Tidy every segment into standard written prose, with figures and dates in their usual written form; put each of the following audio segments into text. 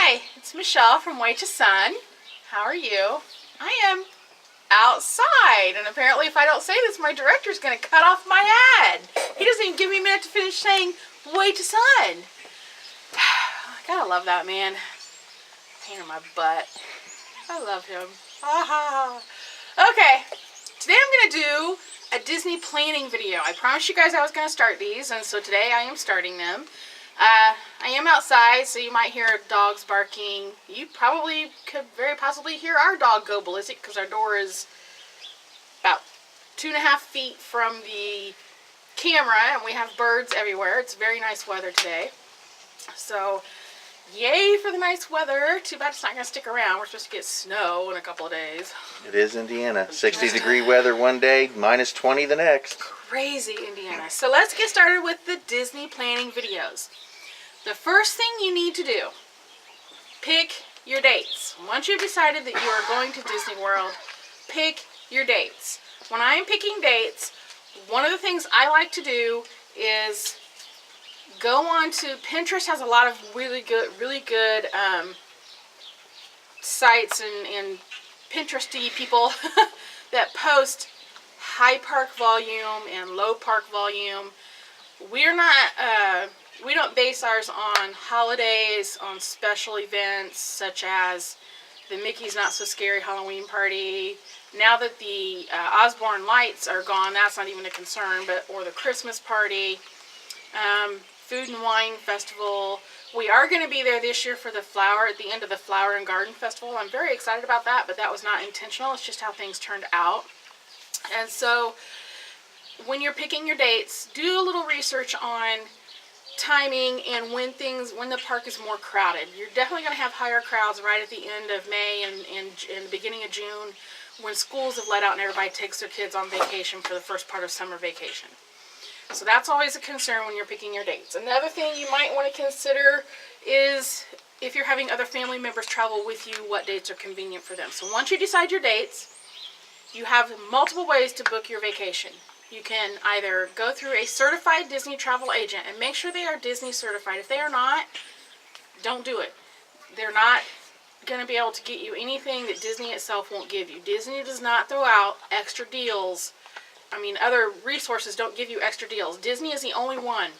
Hi, it's Michelle from Way to Sun. How are you? I am outside, and apparently if I don't say this, my director's going to cut off my ad. He doesn't even give me a minute to finish saying Way to Sun. I gotta love that man. Pain in my butt. I love him. Okay, today I'm going to do a Disney planning video. I promised you guys I was going to start these, and so today I am starting them. I am outside, so you might hear dogs barking. You probably could very possibly hear our dog go ballistic because our door is about 2.5 feet from the camera, and we have birds everywhere. It's very nice weather today. So, yay for the nice weather. Too bad it's not going to stick around. We're supposed to get snow in a couple of days. It is Indiana. 60-degree weather one day, minus 20 the next. Crazy Indiana. So let's get started with the Disney planning videos. The first thing you need to do, pick your dates. Once you've decided that you are going to Disney World, pick your dates. When I'm picking dates, one of the things I like to do is go on to Pinterest. Has a lot of really good sites and Pinteresty people that post high park volume and low park volume. We don't base ours on holidays, on special events such as the Mickey's Not So Scary Halloween Party. Now that the Osborne lights are gone, that's not even a concern, or the Christmas party, Food and Wine Festival. We are going to be there this year for at the end of the Flower and Garden Festival. I'm very excited about that, but that was not intentional. It's just how things turned out. And so when you're picking your dates, do a little research on timing and when the park is more crowded. You're definitely going to have higher crowds right at the end of May and the beginning of June when schools have let out and everybody takes their kids on vacation for the first part of summer vacation. So that's always a concern when you're picking your dates. Another thing you might want to consider is if you're having other family members travel with you, what dates are convenient for them. So once you decide your dates, you have multiple ways to book your vacation. You can either go through a certified Disney travel agent and make sure they are Disney certified. If they are not, don't do it. They're not going to be able to get you anything that Disney itself won't give you. Disney does not throw out extra deals. I mean, other resources don't give you extra deals. Disney is the only one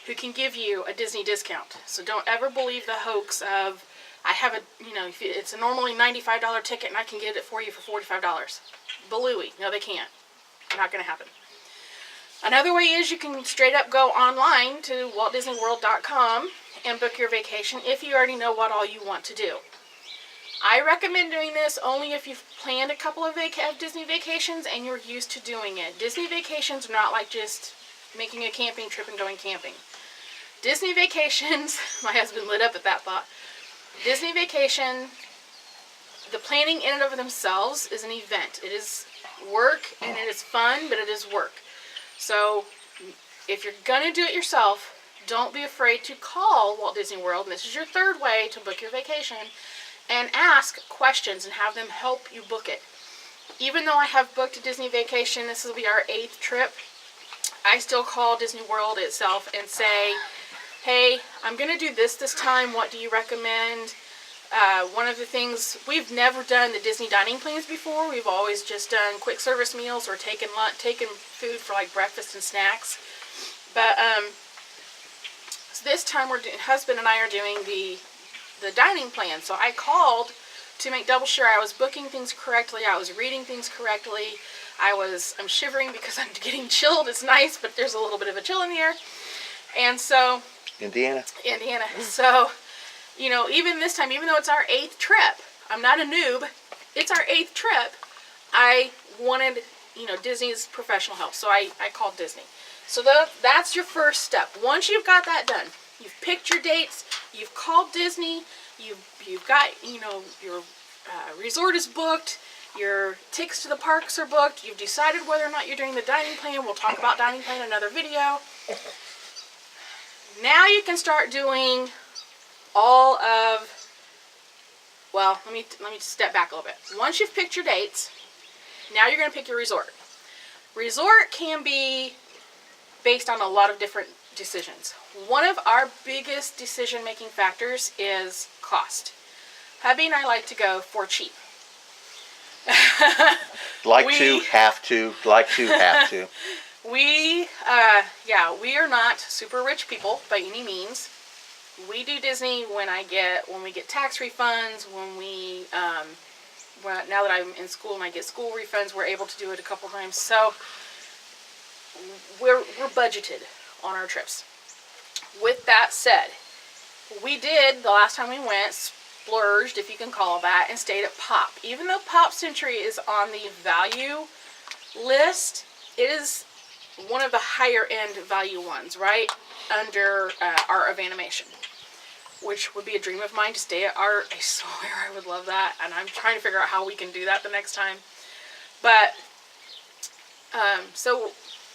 who can give you a Disney discount. So don't ever believe the hoax of, I have it's a normally $95 ticket and I can get it for you for $45. Balooey. No, they can't. Not going to happen. Another way is you can straight up go online to waltdisneyworld.com and book your vacation if you already know what all you want to do. I recommend doing this only if you've planned a couple of Disney vacations and you're used to doing it. Disney vacations are not like just making a camping trip and going camping. Disney vacations, my husband lit up at that thought. Disney vacation, the planning in and of themselves is an event. It is work and it is fun, but it is work. So if you're going to do it yourself, don't be afraid to call Walt Disney World, and this is your third way to book your vacation, and ask questions and have them help you book it. Even though I have booked a Disney vacation, this will be our 8th trip, I still call Disney World itself and say, hey, I'm going to do this time, what do you recommend? One of the things, we've never done the Disney dining plans before. We've always just done quick service meals or taken food for like breakfast and snacks. But so this time husband and I are doing the dining plan. So I called to make double sure I was booking things correctly. I was reading things correctly. I'm shivering because I'm getting chilled. It's nice, but there's a little bit of a chill in the air. And so Indiana. So even this time, even though it's our 8th trip, I'm not a noob, it's our 8th trip, I wanted, Disney's professional help, so I called Disney. So that's your first step. Once you've got that done, you've picked your dates, you've called Disney, you've got, your resort is booked, your tickets to the parks are booked, you've decided whether or not you're doing the dining plan. We'll talk about dining plan in another video. Now you can start doing let me step back a little bit. Once you've picked your dates, now you're going to pick your resort. Resort can be based on a lot of different decisions. One of our biggest decision-making factors is cost. Hubby and I like to go for cheap. Like We- to, have to, like to, have to. We are not super rich people by any means. We do Disney when we get tax refunds, now that I'm in school and I get school refunds, we're able to do it a couple times. So we're budgeted on our trips. With that said, we did, the last time we went, splurged, if you can call it that, and stayed at Pop. Even though Pop Century is on the value list, it is one of the higher end value ones, right under Art of Animation, which would be a dream of mine to stay at Art. I swear I would love that, and I'm trying to figure out how we can do that the next time. But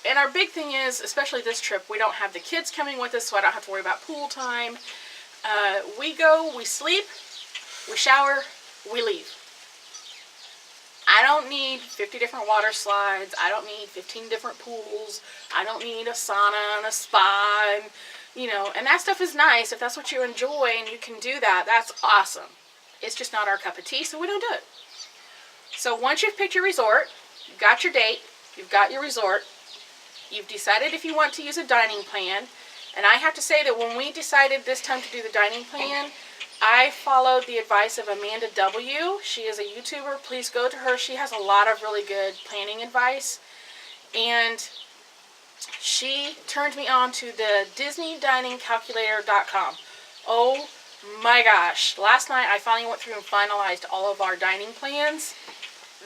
and our big thing is, especially this trip, we don't have the kids coming with us, so I don't have to worry about pool time. We go, we sleep, we shower, we leave. I don't need 50 different water slides. I don't need 15 different pools. I don't need a sauna and a spa. And, and that stuff is nice. If that's what you enjoy and you can do that, that's awesome. It's just not our cup of tea, so we don't do it. So once you've picked your resort, you've got your date, you've got your resort, you've decided if you want to use a dining plan. And I have to say that when we decided this time to do the dining plan, I followed the advice of Amanda W. She is a YouTuber. Please go to her. She has a lot of really good planning advice. And she turned me on to the DisneyDiningCalculator.com. Oh my gosh. Last night I finally went through and finalized all of our dining plans.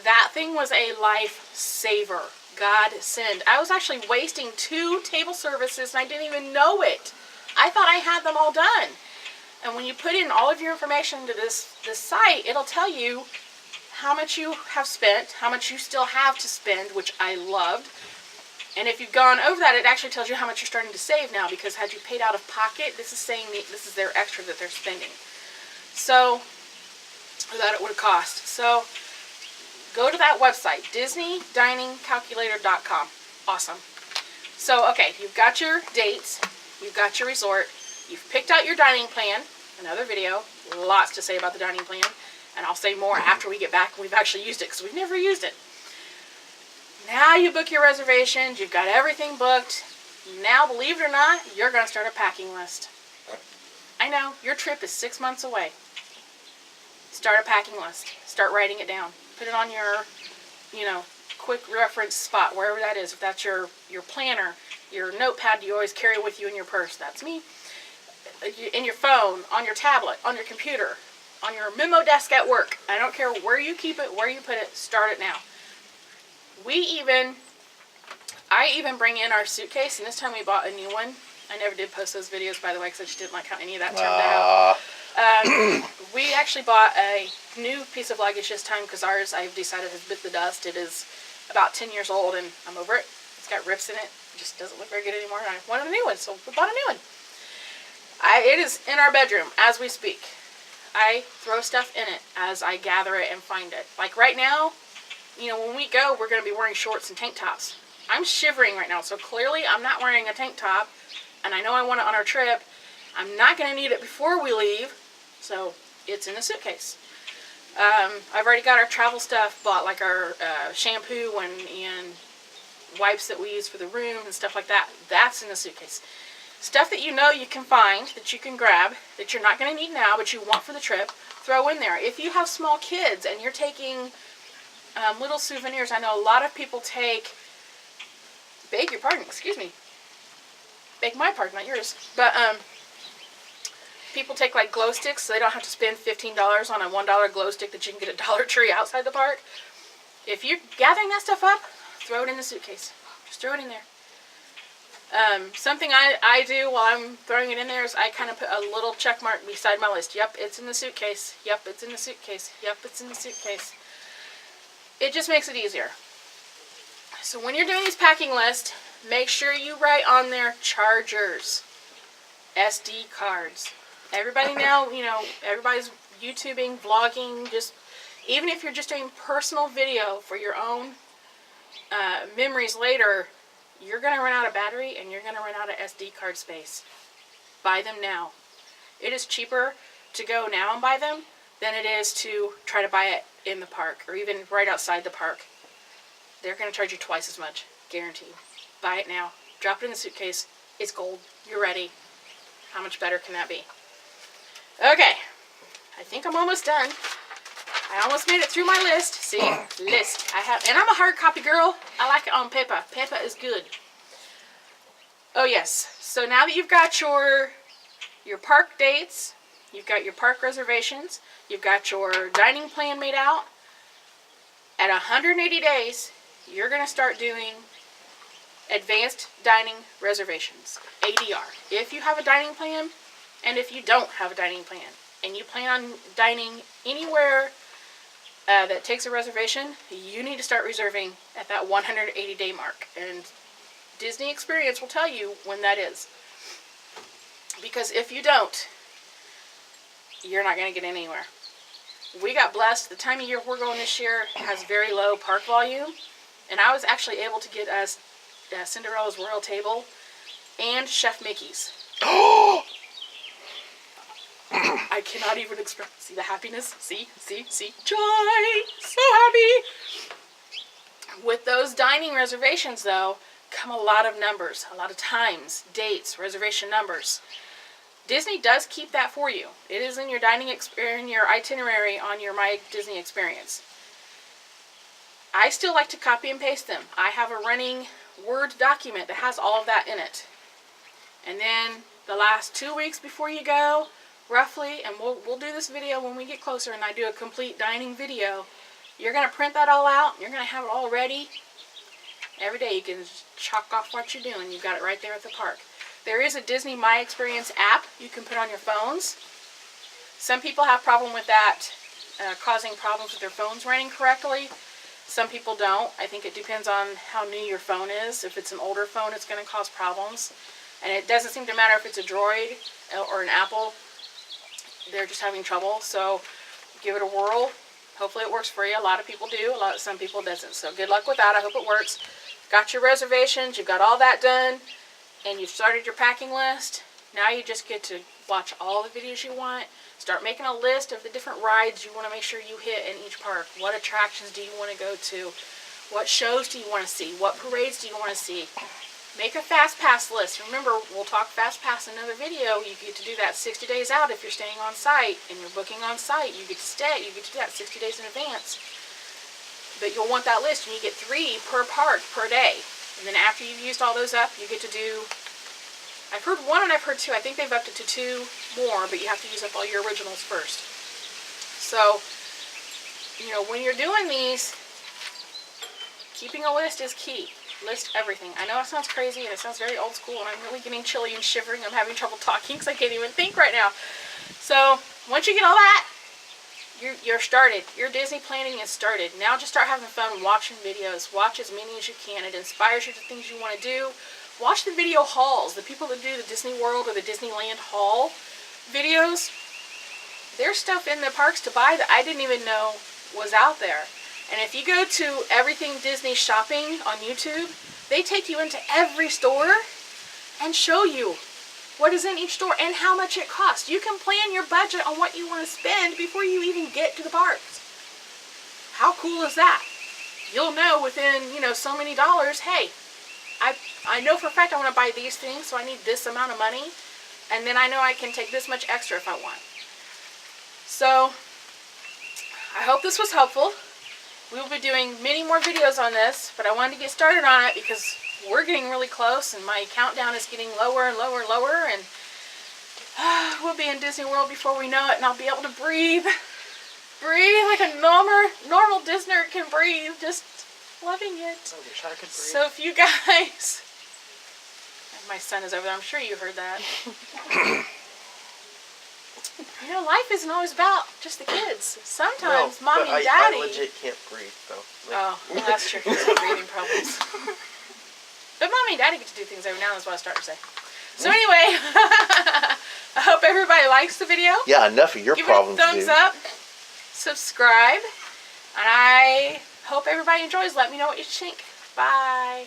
That thing was a lifesaver. God send. I was actually wasting 2 table services and I didn't even know it. I thought I had them all done. And when you put in all of your information into this site, it'll tell you how much you have spent, how much you still have to spend, which I loved. And if you've gone over that, it actually tells you how much you're starting to save now, because had you paid out of pocket, this is saying this is their extra that they're spending. So, that it would have cost. So, go to that website, DisneyDiningCalculator.com. Awesome. So, okay, you've got your dates, you've got your resort, you've picked out your dining plan, another video, lots to say about the dining plan, and I'll say more after we get back and we've actually used it, because we've never used it. Now you book your reservations, you've got everything booked. Now, believe it or not, you're going to start a packing list. I know, your trip is 6 months away. Start a packing list. Start writing it down. Put it on your, quick reference spot, wherever that is. If that's your planner, your notepad you always carry with you in your purse, that's me. In your phone, on your tablet, on your computer, on your memo desk at work. I don't care where you keep it, where you put it, start it now. I even bring in our suitcase, and this time we bought a new one. I never did post those videos, by the way, because I just didn't like how any of that turned out. We actually bought a new piece of luggage this time, because ours, I've decided, has bit the dust. It is about 10 years old, and I'm over it. It's got rips in it. It just doesn't look very good anymore, and I wanted a new one, so we bought a new one. It is in our bedroom as we speak. I throw stuff in it as I gather it and find it. Like right now, when we go, we're going to be wearing shorts and tank tops. I'm shivering right now, so clearly I'm not wearing a tank top, and I know I want it on our trip. I'm not going to need it before we leave, so it's in the suitcase. I've already got our travel stuff bought, like our shampoo and wipes that we use for the room and stuff like that. That's in the suitcase. Stuff that you can find, that you can grab, that you're not going to need now, but you want for the trip, throw in there. If you have small kids and you're taking little souvenirs, I know a lot of people take, beg your pardon, excuse me, beg my pardon, not yours, but people take like glow sticks, so they don't have to spend $15 on a $1 glow stick that you can get at Dollar Tree outside the park. If you're gathering that stuff up, throw it in the suitcase. Just throw it in there. Something I do while I'm throwing it in there is I kind of put a little check mark beside my list. Yep, it's in the suitcase. Yep, it's in the suitcase. Yep, it's in the suitcase. It just makes it easier. So when you're doing these packing lists, make sure you write on there chargers, SD cards. Everybody now, everybody's YouTubing, vlogging, even if you're just doing personal video for your own memories later, you're going to run out of battery and you're going to run out of SD card space. Buy them now. It is cheaper to go now and buy them than it is to try to buy it in the park or even right outside the park. They're going to charge you twice as much, guaranteed. Buy it now. Drop it in the suitcase. It's gold. You're ready. How much better can that be? Okay. I think I'm almost done. I almost made it through my list. See? List. And I'm a hard copy girl. I like it on paper. Paper is good. Oh, yes. So now that you've got your park dates, you've got your park reservations, you've got your dining plan made out, at 180 days, you're going to start doing advanced dining reservations, ADR. If you have a dining plan, and if you don't have a dining plan, and you plan on dining anywhere that takes a reservation, you need to start reserving at that 180-day mark. And Disney Experience will tell you when that is. Because if you don't, you're not going to get anywhere. We got blessed. The time of year we're going this year has very low park volume. And I was actually able to get us Cinderella's Royal Table and Chef Mickey's. I cannot even express. See the happiness? See? Joy! So happy! With those dining reservations, though, come a lot of numbers, a lot of times, dates, reservation numbers. Disney does keep that for you. It is in your in your itinerary on your My Disney Experience. I still like to copy and paste them. I have a running Word document that has all of that in it. And then the last 2 weeks before you go, roughly, and we'll do this video when we get closer and I do a complete dining video, you're going to print that all out. You're going to have it all ready. Every day you can chalk off what you're doing. You've got it right there at the park. There is a Disney My Experience app you can put on your phones. Some people have problem with that causing problems with their phones running correctly. Some people don't. I think it depends on how new your phone is. If it's an older phone, it's going to cause problems. And it doesn't seem to matter if it's a Droid or an Apple. They're just having trouble. So give it a whirl. Hopefully it works for you. A lot of people do. Some people doesn't. So good luck with that. I hope it works. Got your reservations. You've got all that done. And you've started your packing list. Now you just get to watch all the videos you want. Start making a list of the different rides you want to make sure you hit in each park. What attractions do you want to go to? What shows do you want to see? What parades do you want to see? Make a Fast Pass list. Remember, we'll talk Fast Pass in another video. You get to do that 60 days out if you're staying on site and you're booking on site. You get to stay. You get to do that 60 days in advance. But you'll want that list, and you get 3 per park per day. And then after you've used all those up, you get to do, I've heard 1 and I've heard 2. I think they've upped it to 2 more, but you have to use up all your originals first. So, you know, when you're doing these, keeping a list is key. List everything. I know it sounds crazy and it sounds very old school, and I'm really getting chilly and shivering. I'm having trouble talking because I can't even think right now. So, once you get all that, you're started. Your Disney planning is started. Now just start having fun watching videos. Watch as many as you can. It inspires you to things you want to do. Watch the video hauls. The people that do the Disney World or the Disneyland haul videos, there's stuff in the parks to buy that I didn't even know was out there. And if you go to Everything Disney Shopping on YouTube, they take you into every store and show you what is in each store and how much it costs. You can plan your budget on what you want to spend before you even get to the parks. How cool is that? You'll know within, so many dollars, hey, I know for a fact I want to buy these things, so I need this amount of money. And then I know I can take this much extra if I want. So, I hope this was helpful. We will be doing many more videos on this, but I wanted to get started on it because we're getting really close and my countdown is getting lower and lower and lower, and we'll be in Disney World before we know it, and I'll be able to breathe like a normal Disneyer can breathe, just loving it. I wish I could breathe. So if you guys, my son is over there, I'm sure you heard that. Life isn't always about just the kids. Sometimes mommy and daddy. I legit can't breathe, though. Oh, well, that's true. He's got breathing problems. But mommy and daddy get to do things every now and then, is what I start to say. So anyway, I hope everybody likes the video. Yeah, enough of your problems, Give it a thumbs up. Subscribe. And I hope everybody enjoys. Let me know what you think. Bye.